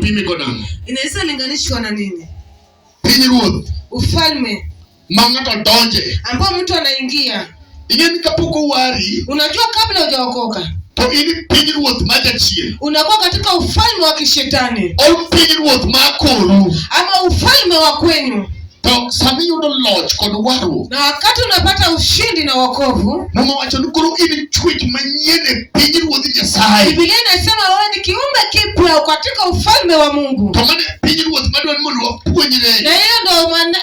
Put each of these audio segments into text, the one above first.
pime kodang. Inaweza linganishwa na nini? Pinyruoth. Ufalme. Mangato donje. Ambao mtu anaingia. Ingeni kapoko wari. Unajua kabla hujaokoka. To ini pinyruoth majachiel. Unakuwa katika ufalme wa kishetani. Au pinyruoth makoru. Ama ufalme wa kwenu. To sami yudo loch kod waru. Na wakati unapata ushindi na wokovu, mama wacho nukuru ini chwech manyene pinyruoth Nyasaye. Biblia inasema wewe ni kiumbe kipya katika ufalme wa Mungu. To mane pinyruoth madwa mondo wapuonjre. Na hiyo ndio maana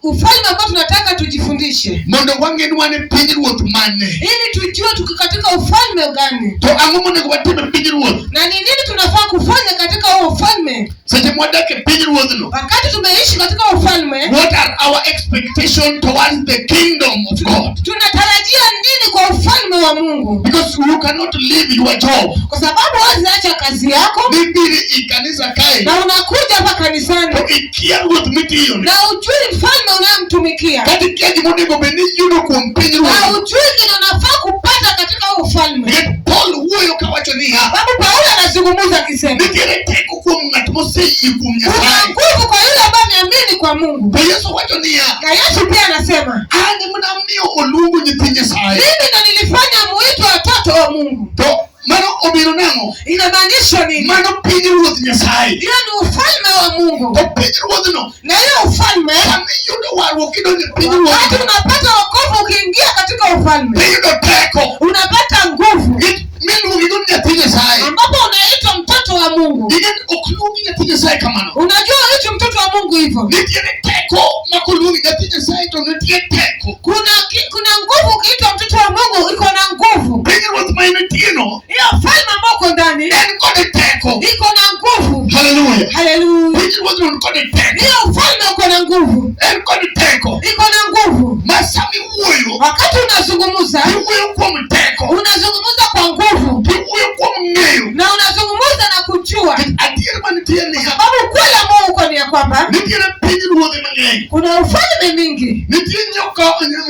ufalme ambao tunataka tujifundishe. Mondo wange nwane pinyruoth mane. Ili tujue tuko katika ufalme gani. To ango monego watime pinyruoth. Na ni nini tunafaa kufanya katika huo ufalme? Seche mwadake pinyruoth no. Wakati tumeishi katika ufalme, what are our expectation towards the kingdom of God? Tunatarajia nini kwa ufalme wa Mungu? Because you cannot leave your job. Kwa sababu waziacha kazi yako. Bibili ikanisa kai. Na unakuja hapa kanisani. To ikia ruoth mitiyo. Na ujui mfalme unayemtumikia. Kati kia jimonego beni yudo kumpinyruoth. Na ujui kile unafaa kupata katika ufalme. Yet Paul huyo kawacho niya. Babu Paulo anazungumza akisema. Nikire teko kwa mnatmose yikum Nyasaye. Kuna nguvu kwa yule ambaye ameamini kwa Mungu. Kwa Yesu wacho niya. Na Yesu pia anasema. Ani mnamnio olungu nyithi Nyasaye. Mimi ndo nilifanya muitwe watoto wa Mungu. To mano obiro nango. Inamaanisha nini? Mano pinyruoth Nyasaye. Hiyo ni ufalme wa Mungu. To pinyruoth no. Na hiyo ufalme. Sami yudo waru kidonje pinyruoth. Wakati unapata wokovu ukiingia katika ufalme. Yudo teko. Unapata nguvu. Miluongi ni nyathi Nyasaye. Ambapo unaitwa mtoto wa Mungu. Ingeni okluongi nyathi Nyasaye kamano. Unajua unaitwa mtoto wa Mungu hivyo. Nitiere teko makoluongi nyathi Nyasaye to nitie teko. Kuna nguvu ukiitwa mtoto wa Mungu, iko na nguvu. Pinyruoth ma intie no. Hiyo ufalme ambao uko ndani. En kod teko. Iko na nguvu. Hallelujah. Hallelujah. Pinyruoth no kod teko. Hiyo ufalme uko na nguvu. En kod teko. Iko na nguvu. Masami wuoyo. Wakati unazungumza. Wuoyo kuom teko. Unazungumza kwa nguvu. Wuoyo kuom ng'eyo. Na unazungumza na kujua. Adier manitie ni. Sababu kweli ambao uko ni ya kwamba. Nitiere pinyruodhi mang'eny. Kuna ufalme mingi. Nitie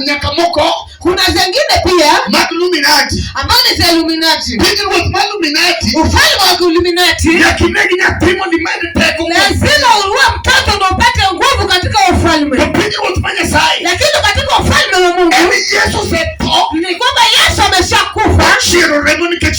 nyaka moko. Kuna zingine pia. Mag Illuminati. Ambao ni za Illuminati. Pinyruoth ma Illuminati. Ufalme wa Illuminati. Yakinegi nyathimo ni med teko. Lazima uwe mtoto ndio upate nguvu katika ufalme. Pinyruoth ma Nyasaye. Lakini katika ufalme wa Mungu. Yesu setho. Ni kwamba Yesu ameshakufa. Chiero remo nikech